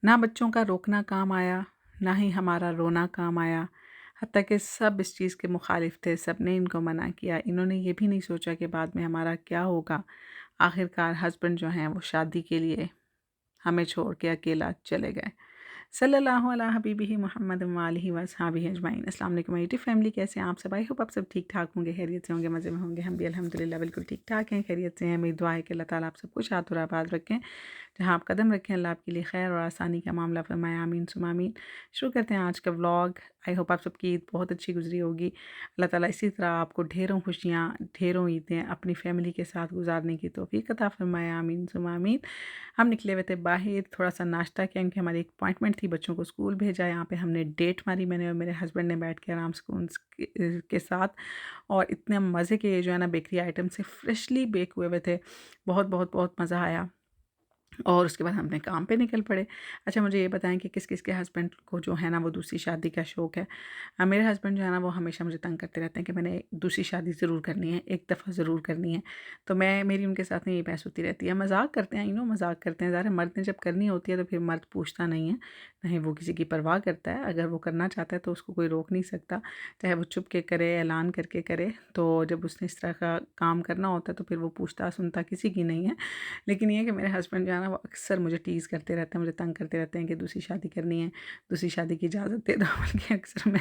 ना बच्चों का रोकना काम आया, ना ही हमारा रोना काम आया। हत्ता कि सब इस चीज़ के मुखालिफ थे, सब ने इनको मना किया। इन्होंने ये भी नहीं सोचा कि बाद में हमारा क्या होगा। आखिरकार हस्बैंड जो हैं वो शादी के लिए हमें छोड़ के अकेला चले गए। सल्लल्लाहु अला हबीबिही मुहम्मद व आलिहि व अस्हाबिही अजमाइन। अस्सलाम वालेकुम मेरी फैमिली, कैसे हैं आप सब? आई होप आप सब ठीक-ठाक होंगे, खैरियत से होंगे, मज़े में होंगे। हम भी अल्हम्दुलिल्लाह बिल्कुल ठीक-ठाक हैं, खैरियत से हैं। मेरी दुआ है कि अल्लाह ताला आप सबको शात और आबाद रखें। जहाँ आप कदम रखें अल्लाह आपके लिए खैर और आसानी का मामला फरमाए, आमीन सुमा आमीन। शुरू करते हैं आज का व्लॉग। आई होप आप सबकी ईद बहुत अच्छी गुजरी होगी। अल्लाह ताला इसी तरह आपको ढेरों खुशियाँ, ढेरों ईदें अपनी फैमिली के साथ गुजारने की तौफ़ीक अता फरमाए, आमीन सुमा आमीन। हम निकले हुए थे बाहर, थोड़ा-सा नाश्ता किया क्योंकि हमारी एक अपॉइंटमेंट थी, बच्चों को स्कूल भेजा। यहाँ पे हमने डेट मारी, मैंने और मेरे हस्बैंड ने बैठ के आराम सुकून के साथ। और इतने मज़े के जो है ना बेकरी आइटम से फ्रेशली बेक हुए हुए थे। बहुत, बहुत, बहुत मज़ा आया। और उसके बाद हम अपने काम पे निकल पड़े। अच्छा मुझे ये बताएँ कि किस-किस के हस्बैंड को जो है ना वो दूसरी शादी का शौक है? मेरे हस्बैंड जो है ना वो हमेशा मुझे तंग करते रहते हैं कि मैंने दूसरी शादी ज़रूर करनी है, एक दफ़ा ज़रूर करनी है। तो मेरी उनके साथ में यही बहस होती रहती है। मज़ाक करते हैं, मज़ाक करते हैं। ज़ाहिर है मर्द ने जब करनी होती है तो फिर मर्द पूछता नहीं है, ना ही वो किसी की परवाह करता है। अगर वो करना चाहता है तो उसको कोई रोक नहीं सकता, चाहे वो छुप के करे, ऐलान करके करे। तो जब उसने इस तरह का काम करना होता है तो फिर वो पूछता-सुनता किसी की नहीं है। लेकिन ये है कि मेरे हस्बैंड जो है ना वो अक्सर मुझे टीज़ करते रहते हैं, मुझे तंग करते रहते हैं कि दूसरी शादी करनी है, दूसरी शादी की इजाज़त दे दो। बल्कि अक्सर मैं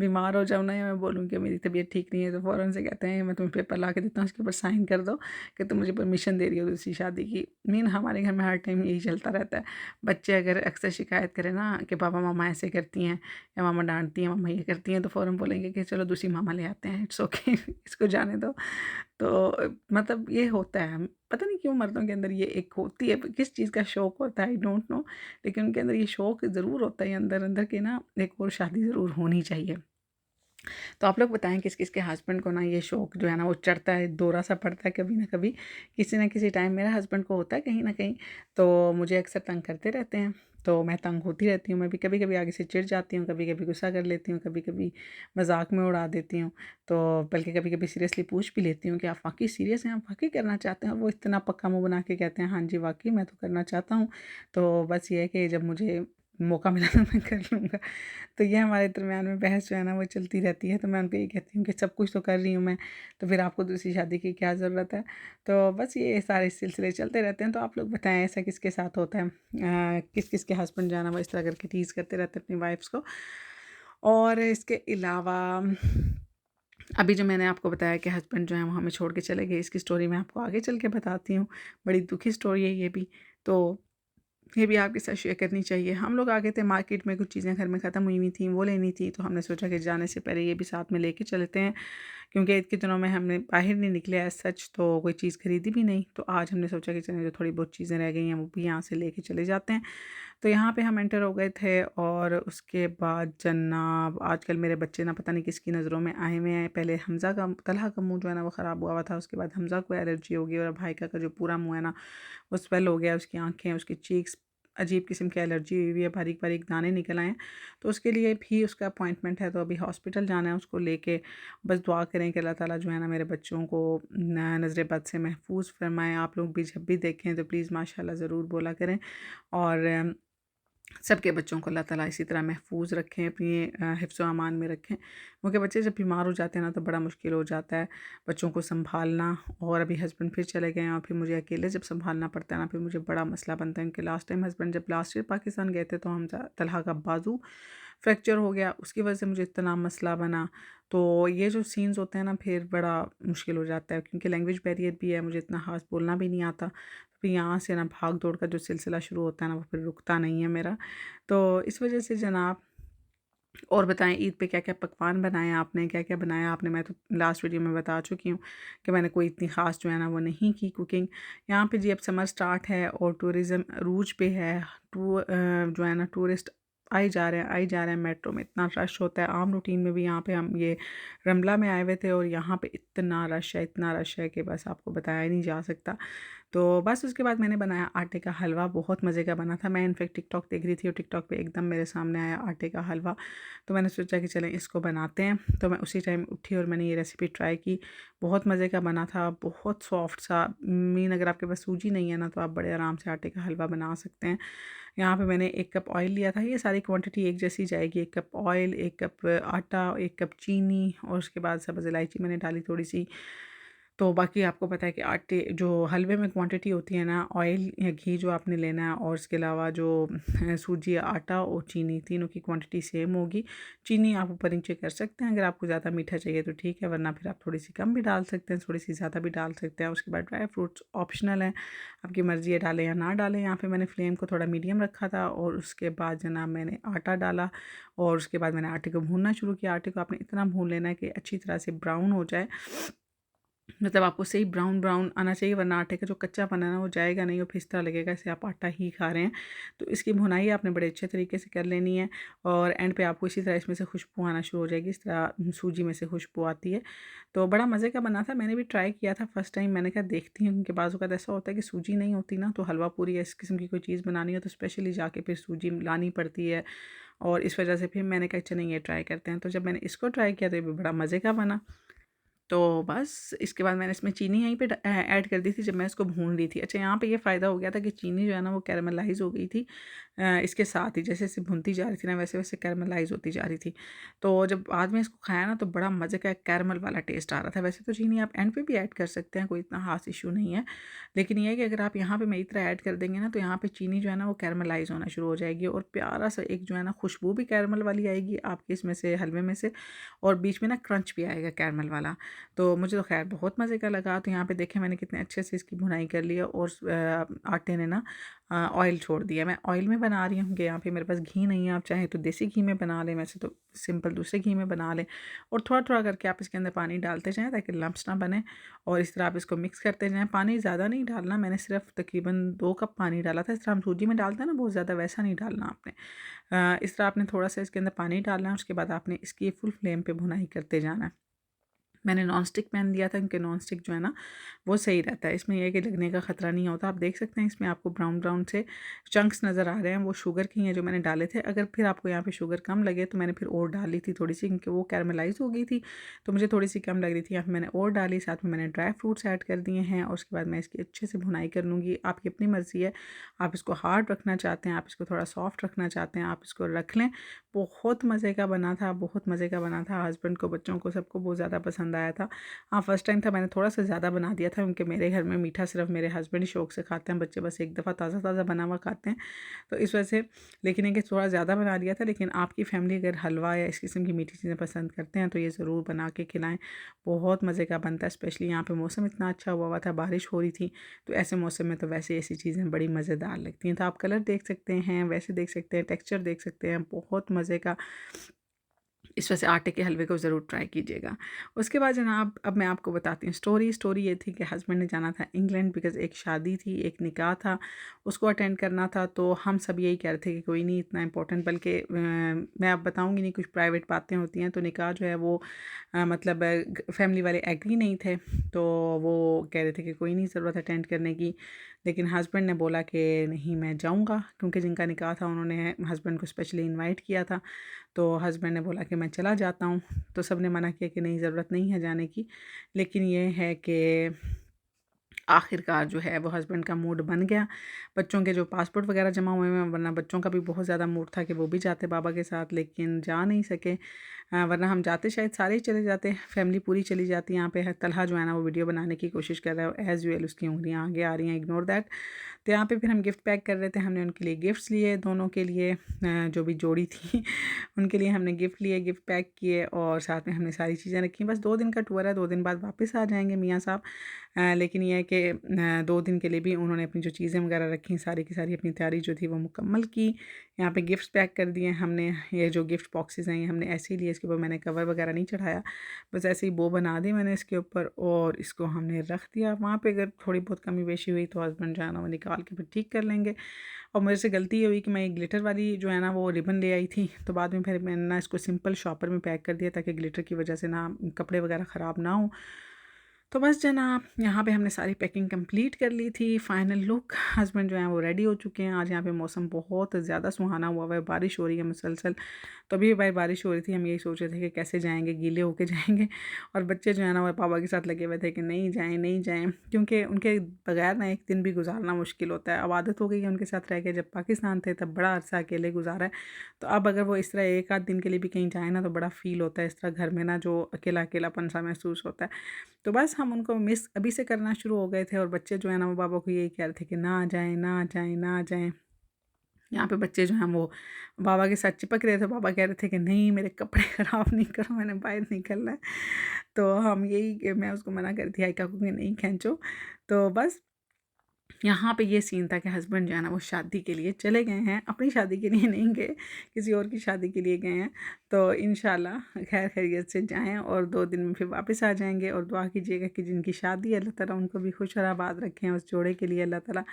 बीमार हो जाऊँ ना या मैं बोलूँ कि मेरी तबीयत ठीक नहीं है तो फ़ौरन से कहते हैं मैं तुम्हें पेपर ला के देता हूँ, उसके ऊपर साइन कर दो कि तुम मुझे परमिशन दे रही हो दूसरी शादी की। हमारे घर में हर टाइम यही चलता रहता है। बच्चे अगर अक्सर शिकायत करें ना कि पापा मम्मा ऐसे करती हैं या मामा डाँटती हैं, मम्मा ये करती हैं, तो फ़ौरन बोलेंगे कि चलो दूसरी मामा ले आते हैं, इट्स ओके इसको जाने दो। तो मतलब ये होता है, पता नहीं क्यों मर्दों के अंदर ये एक होती है, किस चीज़ का शौक होता है आई डोंट नो, लेकिन उनके अंदर ये शौक ज़रूर होता है अंदर-अंदर के ना, एक और शादी ज़रूर होनी चाहिए। तो आप लोग बताएँ किस-किस के हस्बैंड को ना ये शौक जो है ना वो चढ़ता है, दौरा-सा पड़ता है कभी न कभी, किसी न किसी टाइम मेरे हस्बैंड को होता है कहीं न कहीं, तो मुझे अक्सर तंग करते रहते हैं, तो मैं तंग होती रहती हूँ। मैं भी कभी-कभी आगे से चिढ़ जाती हूँ, कभी-कभी गुस्सा कर लेती हूँ, कभी-कभी मज़ाक में उड़ा देती हूँ। तो बल्कि कभी-कभी सीरियसली पूछ भी लेती हूँ कि आप वाक़ई सीरियस हैं, आप वाक़ई करना चाहते हैं? और वो इतना पक्का मुँह बना के कहते हैं, हाँ जी, वाक़ई मैं तो करना चाहता हूँ। तो बस ये है कि जब मुझे मौका मिला तो मैं कर लूँगा। तो ये हमारे दरमियान में बहस जो है ना वो चलती रहती है। तो मैं उनको ये कहती हूँ कि सब कुछ तो कर रही हूँ मैं, तो फिर आपको दूसरी शादी की क्या ज़रूरत है? तो बस ये सारे सिलसिले चलते रहते हैं। तो आप लोग बताएँ ऐसा किसके साथ होता है? किस-किस के हस्बैंड जो है ना वो इस तरह करके टीज़ करते रहते हैं अपनी वाइफ़्स को? और इसके अलावा अभी जो मैंने आपको बताया कि हस्बैंड जो हैं वो हमें छोड़ के चले गए, इसकी स्टोरी मैं आपको आगे चल के बताती हूँ। बड़ी दुखी स्टोरी है ये भी। तो ये भी आपके साथ शेयर करनी चाहिए। हम लोग आ गए थे मार्केट में, कुछ चीज़ें घर में ख़त्म हुई हुई थी, वो लेनी थी, तो हमने सोचा कि जाने से पहले ये भी साथ में लेके चलते हैं, क्योंकि ईद के दिनों में हमने बाहर नहीं निकले एज़ सच, तो कोई चीज़ खरीदी भी नहीं। तो आज हमने सोचा कि चलें जो थोड़ी बहुत चीज़ें रह गई हैं वो भी यहाँ से लेके चले जाते हैं। तो यहाँ पे हम एंटर हो गए थे और उसके बाद जनाब आजकल मेरे बच्चे ना पता नहीं किसकी नज़रों में आए हुए हैं। पहले तलहा का मुँह जो है ना वो ख़राब हुआ हुआ था, उसके बाद हमज़ा को एलर्जी हो गई और भाई का जो पूरा मुँह है ना वो स्वेल हो गया, उसकी आँखें, उसकी चीक्स अजीब किस्म की एलर्जी हुई हुई है, बारीक-बारीक दाने निकल आए हैं। तो उसके लिए भी उसका अपॉइंटमेंट है, तो अभी हॉस्पिटल जाना है उसको लेके। बस दुआ करें कि अल्लाह ताला जो है ना मेरे बच्चों को न नज़र बद से महफूज़ फ़रमाएँ। आप लोग भी जब भी देखें तो प्लीज़ माशाल्लाह ज़रूर बोला करें। और सबके बच्चों को अल्लाह ताला इसी तरह महफूज़ रखें, अपनी हिफ्ज़ व अमान में रखें। क्योंकि बच्चे जब बीमार हो जाते हैं ना तो बड़ा मुश्किल हो जाता है बच्चों को सँभालना। और अभी हस्बैंड फिर चले गए हैं और फिर मुझे अकेले जब सँभालना पड़ता है ना फिर मुझे बड़ा मसला बनता है। क्योंकि लास्ट टाइम हस्बैंड जब लास्ट ईयर पाकिस्तान गए थे तो हम तलहा का बाजू फ्रैक्चर हो गया, उसकी वजह से मुझे इतना मसला बना। तो ये जो सीन्स होते हैं ना फिर बड़ा मुश्किल हो जाता है, क्योंकि लैंग्वेज बैरियर भी है, मुझे इतना ख़ास बोलना भी नहीं आता। फिर यहाँ से ना भाग दौड़ का जो सिलसिला शुरू होता है ना वो फिर रुकता नहीं है मेरा। तो इस वजह से जनाब, और बताएँ ईद पे क्या-क्या पकवान बनाए आपने? क्या-क्या बनाया आपने? मैं तो लास्ट वीडियो में बता चुकी हूँ कि मैंने कोई इतनी ख़ास जो है ना वो नहीं की कुकिंग। यहाँ पे जी अब समर स्टार्ट है और टूरिज़्म अरूज पे है। जो है ना टूरिस्ट आए जा रहे हैं, मेट्रो में इतना रश होता है। आम रूटीन में भी यहाँ पे हम ये रमला में आए हुए थे और यहाँ पे इतना रश है कि बस आपको बताया ही नहीं जा सकता। तो बस उसके बाद मैंने बनाया आटे का हलवा, बहुत मज़े का बना था। मैं इनफेक्ट टिकटॉक देख रही थी और टिकटॉक पे एकदम मेरे सामने आया आटे का हलवा, तो मैंने सोचा कि चलें इसको बनाते हैं। तो मैं उसी टाइम उठी और मैंने ये रेसिपी ट्राई की, बहुत मज़े का बना था, बहुत सॉफ्ट सा। मीन अगर आपके पास सूजी नहीं है ना, तो आप बड़े आराम से आटे का हलवा बना सकते हैं। यहाँ पे मैंने 1 कप ऑयल लिया था, ये सारी क्वांटिटी एक जैसी जाएगी। 1 कप ऑयल, 1 कप आटा, 1 कप चीनी और उसके बाद सब्ज़ इलायची मैंने डाली थोड़ी-सी। तो बाकी आपको पता है कि आटे जो हलवे में क्वांटिटी होती है ना, ऑयल या घी जो आपने लेना है, और इसके अलावा जो सूजी, आटा और चीनी, तीनों की क्वांटिटी सेम होगी। चीनी आप ऊपर नीचे कर सकते हैं, अगर आपको ज़्यादा मीठा चाहिए तो ठीक है, वरना फिर आप थोड़ी-सी कम भी डाल सकते हैं, थोड़ी-सी ज़्यादा भी डाल सकते हैं। उसके बाद ड्राई फ्रूट्स ऑप्शनल हैं, आपकी मर्ज़ी है डालें या ना डालें। यहाँ पे मैंने फ्लेम को थोड़ा मीडियम रखा था और उसके बाद जनाब मैंने आटा डाला और उसके बाद मैंने आटे को भूनना शुरू किया। आटे को आपने इतना भून लेना है कि अच्छी तरह से ब्राउन हो जाए, मतलब आपको सही ब्राउन ब्राउन आना चाहिए, वरना आटे का जो कच्चापन है ना वो जाएगा नहीं और फिर इस तरह लगेगा जैसे आप आटा ही खा रहे हैं। तो इसकी भुनाई आपने बड़े अच्छे तरीके से कर लेनी है और एंड पे आपको इसी तरह इसमें से खुशबू आना शुरू हो जाएगी, इस तरह सूजी में से खुशबू आती है। तो बड़ा मज़े का बना था, मैंने भी ट्राई किया था फर्स्ट टाइम। मैंने कहा देखती हूँ, क्योंकि बाज़ औक़ात ऐसा होता है कि सूजी नहीं होती ना, तो हलवा पूरी या इस किस्म की कोई चीज़ बनानी हो तो स्पेशली जाके फिर सूजी लानी पड़ती है, और इस वजह से फिर मैंने कहा चलें ये ट्राई करते हैं। तो जब मैंने इसको ट्राई किया तो ये भी बड़ा मज़े का बना। तो बस इसके बाद मैंने इसमें चीनी यहीं पे ऐड कर दी थी जब मैं इसको भून रही थी। अच्छा, यहाँ पे ये फ़ायदा हो गया था कि चीनी जो है ना वो कैरेमलाइज़ हो गई थी इसके साथ ही, जैसे-जैसे भूनती जा रही थी ना वैसे-वैसे कैरेमलाइज़ होती जा रही थी। तो जब बाद में इसको खाया ना तो बड़ा मज़े का कैरेमल वाला टेस्ट आ रहा था। वैसे तो चीनी आप एंड पे भी ऐड कर सकते हैं, कोई इतना ख़ास इश्यू नहीं है। लेकिन ये है कि अगर आप यहाँ पे मेरी तरह ऐड कर देंगे ना, तो यहाँ पे चीनी जो है ना वो कैरेमलाइज़ होना शुरू हो जाएगी और प्यारा-सा एक जो है ना खुशबू भी कैरेमल वाली आएगी आपके इसमें से, हलवे में से, और बीच में ना क्रंच भी आएगा कैरेमल वाला। तो मुझे तो ख़ैर बहुत मज़े का लगा। तो यहाँ पे देखें मैंने कितने अच्छे से इसकी भुनाई कर ली है और आटे ने ना ऑयल छोड़ दिया। मैं ऑयल में बना रही हूँ कि यहाँ पे मेरे पास घी नहीं है, आप चाहें तो देसी घी में बना लें, वैसे तो सिंपल दूसरे घी में बना लें। और थोड़ा-थोड़ा करके आप इसके अंदर पानी डालते जाएँ ताकि लम्प्स ना बने, और इस तरह आप इसको मिक्स करते जाएँ। पानी ज़्यादा नहीं डालना, मैंने सिर्फ़ तकरीबन 2 कप पानी डाला था। इस तरह हम सूजी में डालते हैं ना बहुत ज़्यादा, वैसा नहीं डालना आपने। इस तरह आपने थोड़ा-सा इसके अंदर पानी डालना है, उसके बाद आपने इसकी फुल फ्लेम पे भुनाई करते जाना है। मैंने नॉन स्टिक पैन लिया था क्योंकि नॉन स्टिक जो है ना वो सही रहता है, इसमें ये है कि लगने का ख़तरा नहीं होता। आप देख सकते हैं इसमें आपको ब्राउन ब्राउन से चंक्स नज़र आ रहे हैं, वो शुगर की हैं जो मैंने डाले थे। अगर फिर आपको यहाँ पे शुगर कम लगे तो मैंने फिर और डाल ली थी थोड़ी सी, क्योंकि वो कैरमलाइज़ हो गई थी तो मुझे थोड़ी सी कम लग रही थी। यहाँ पे मैंने और डाली, साथ में मैंने ड्राई फ्रूट्स ऐड कर दिए हैं और उसके बाद मैं इसकी अच्छे से भुनाई कर लूँगी। आपकी अपनी मर्ज़ी है, आप इसको हार्ड रखना चाहते हैं, आप इसको थोड़ा सॉफ्ट रखना चाहते हैं, आप इसको रख लें। बहुत मज़े का बना था, बहुत मज़े का बना था। हस्बैंड को, बच्चों को, सबको बहुत ज़्यादा पसंद आया था। हाँ, फर्स्ट टाइम था, मैंने थोड़ा-सा ज़्यादा बना दिया था क्योंकि मेरे घर में मीठा सिर्फ़ मेरे हस्बैंड ही शौक से खाते हैं, बच्चे बस एक दफ़ा ताज़ा-ताज़ा बना हुआ खाते हैं। तो इस वजह से, लेकिन ये कि थोड़ा ज़्यादा बना दिया था। लेकिन आपकी फ़ैमिली अगर हलवा या इस किस्म की मीठी चीज़ें पसंद करते हैं तो ये ज़रूर बना के खिलाएँ, बहुत मज़े का बनता है। स्पेशली यहाँ पे मौसम इतना अच्छा हुआ हुआ था, बारिश हो रही थी, तो ऐसे मौसम में तो वैसे ऐसी चीज़ें बड़ी मज़ेदार लगती हैं। तो आप कलर देख सकते हैं, वैसे देख सकते हैं, टेक्सचर देख सकते हैं, बहुत मज़े का। इस वजह से आटे के हलवे को ज़रूर ट्राई कीजिएगा। उसके बाद जनाब अब मैं आपको बताती हूँ स्टोरी। स्टोरी ये थी कि हस्बैंड ने जाना था इंग्लैंड, बिकॉज़ एक शादी थी, एक निकाह था, उसको अटेंड करना था। तो हम सब यही कह रहे थे कि कोई नहीं इतना इम्पोर्टेंट, बल्कि मैं अब बताऊँगी नहीं, कुछ प्राइवेट बातें होती हैं। तो निकाह जो है वो मतलब फैमिली वाले एग्री नहीं थे, तो वो कह रहे थे कि कोई नहीं ज़रूरत अटेंड करने की। लेकिन हस्बैंड ने बोला कि नहीं मैं जाऊँगा, क्योंकि जिनका निकाह था उन्होंने हस्बैंड को स्पेशली इनवाइट किया था। तो हस्बैंड ने बोला कि मैं चला जाता हूँ, तो सबने मना किया कि नहीं ज़रूरत नहीं है जाने की। लेकिन ये है कि आखिरकार जो है वो हस्बैंड का मूड बन गया। बच्चों के जो पासपोर्ट वगैरह जमा हुए हैं, वरना बच्चों का भी बहुत ज़्यादा मूड था कि वो भी जाते बाबा के साथ, लेकिन जा नहीं सके। वरना हम जाते शायद सारे ही चले जाते, फैमिली पूरी चली जाती। यहाँ पे है तलहा जो है ना वो वीडियो बनाने की कोशिश कर रहा है, एज़ यूजुअल उसकी उँगलियाँ आगे आ रही हैं, इग्नोर दैट। तो यहाँ पे फिर हम गिफ्ट पैक कर रहे थे, हमने उनके लिए गिफ्ट्स लिए, दोनों के लिए जो भी जोड़ी थी उनके लिए हमने गिफ्ट लिए, गिफ्ट पैक किए और साथ में हमने सारी चीज़ें रखी। बस 2 दिन का टूर है, 2 दिन बाद वापस आ जाएँगे मियाँ साहब। लेकिन ये है कि 2 दिन के लिए भी उन्होंने अपनी जो चीज़ें वगैरह रखी, सारी की सारी अपनी तैयारी जो थी वो मुकम्मल की। यहाँ पे गिफ्ट्स पैक कर दिए हमने। ये जो गिफ्ट बॉक्सेस हैं ये हमने ऐसे ही लिए, इसके ऊपर मैंने कवर वगैरह नहीं चढ़ाया, बस ऐसे ही बो बना दी मैंने इसके ऊपर और इसको हमने रख दिया। वहाँ पे अगर थोड़ी बहुत कमी बेशी हुई तो हस्बैंड जो है ना वो निकाल के फिर ठीक कर लेंगे। और मेरे से गलती ये हुई कि मैं एक ग्लिटर वाली जो है ना वो रिबन ले आई थी, तो बाद में फिर मैंने ना इसको सिंपल शॉपर में पैक कर दिया ताकि ग्लिटर की वजह से ना कपड़े वगैरह ख़राब ना हो। तो बस जनाब यहाँ पे हमने सारी पैकिंग कंप्लीट कर ली थी। फाइनल लुक, हस्बैंड जो हैं वो रेडी हो चुके हैं। आज यहाँ पे मौसम बहुत ज़्यादा सुहाना हुआ हुआ है, बारिश हो रही है मुसलसल। तो अभी भाई बारिश हो रही थी, हम यही सोच रहे थे कि कैसे जाएंगे, गीले होके जाएंगे। और बच्चे जो है ना वो पापा के साथ लगे हुए थे कि नहीं जाएं नहीं जाएं, क्योंकि उनके बगैर ना एक दिन भी गुजारना मुश्किल होता है। अब आदत हो गई है उनके साथ रह के, जब पाकिस्तान थे तब बड़ा अरसा अकेले गुजारा है। तो अब अगर वो इस तरह एक आध दिन के लिए भी कहीं जाए ना तो बड़ा फ़ील होता है, इस तरह घर में ना जो अकेला अकेलापन सा महसूस होता है। तो बस हम उनको मिस अभी से करना शुरू हो गए थे, और बच्चे जो है ना वो पापा को यही कह रहे थे कि ना जाएं ना जाएं ना जाएं। यहाँ पे बच्चे जो हैं वो बाबा के साथ चिपक रहे थे। पापा कह रहे थे कि नहीं मेरे कपड़े ख़राब नहीं करो, मैंने बाहर निकलना है। तो हम यही, मैं उसको मना कर थी आयका को कि नहीं खींचो। तो बस यहाँ पे ये सीन था कि हस्बैंड जो है ना वो शादी के लिए चले गए हैं, अपनी शादी के लिए नहीं गए, किसी और की शादी के लिए गए हैं। तो इंशाल्लाह खैर खैरियत से जाएं और 2 दिन में फिर वापस आ जाएंगे। और दुआ कीजिएगा कि जिनकी शादी है अल्लाह ताला उनको भी खुश और आबाद रखें। उस जोड़े के लिए अल्लाह ताला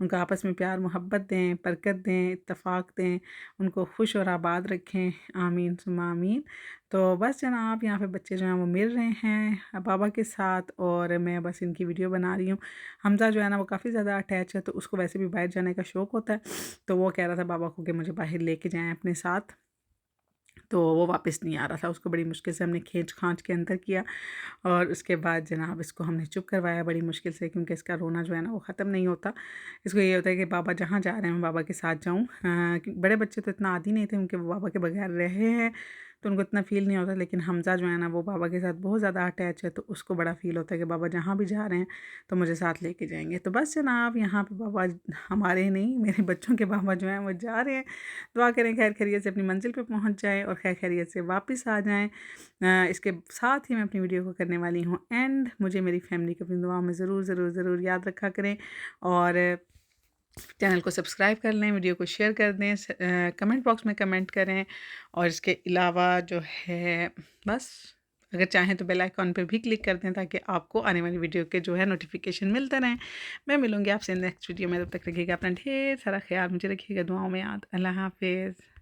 उनका आपस में प्यार मोहब्बत दें, बरकत दें, इत्तफाक दें, उनको खुश और आबाद रखें। आमीन सुम्मा आमीन। तो बस जनाब यहाँ पे बच्चे जो हैं वो मिल रहे हैं बाबा के साथ, और मैं बस इनकी वीडियो बना रही हूँ। हमज़ा जो है ना वो काफ़ी ज़्यादा अटैच है, तो उसको वैसे भी बाहर जाने का शौक़ होता है। तो वो कह रहा था पापा को कि मुझे बाहर लेके जाएं अपने साथ। तो वो वापस नहीं आ रहा था, उसको बड़ी मुश्किल से हमने खींच खांच के अंदर किया। और उसके बाद जनाब इसको हमने चुप करवाया बड़ी मुश्किल से, क्योंकि इसका रोना जो है ना वो ख़त्म नहीं होता। इसको ये होता है कि बाबा जहाँ जा रहे हैं मैं बाबा के साथ जाऊँ। बड़े बच्चे तो इतना आदी नहीं थे, उनके वो बाबा के बगैर रहे हैं तो उनको इतना फ़ील नहीं होता। लेकिन हमज़ा जो है ना वो बाबा के साथ बहुत ज़्यादा अटैच है, तो उसको बड़ा फ़ील होता है कि बाबा जहाँ भी जा रहे हैं तो मुझे साथ लेके जाएंगे। तो बस जनाब यहाँ पे बाबा, हमारे नहीं मेरे बच्चों के बाबा जो हैं वो जा रहे हैं। दुआ करें खैर खैरियत से अपनी मंजिल पे पहुँच जाएँ और खैर खैरियत से वापस आ जाएँ। इसके साथ ही मैं अपनी वीडियो को करने वाली हूँ एंड। मुझे मेरी फैमिली को अपनी दुआ में ज़रूर ज़रूर ज़रूर याद रखा करें, और चैनल को सब्सक्राइब कर लें, वीडियो को शेयर कर दें, कमेंट बॉक्स में कमेंट करें। और इसके अलावा जो है बस, अगर चाहें तो बेल आइकॉन पर भी क्लिक कर दें ताकि आपको आने वाली वीडियो के जो है नोटिफिकेशन मिलते रहें। मैं मिलूँगी आपसे नेक्स्ट वीडियो में, तब तक रखिएगा अपना ढेर सारा ख्याल, मुझे रखिएगा दुआओं में याद। अल्लाह हाफिज़।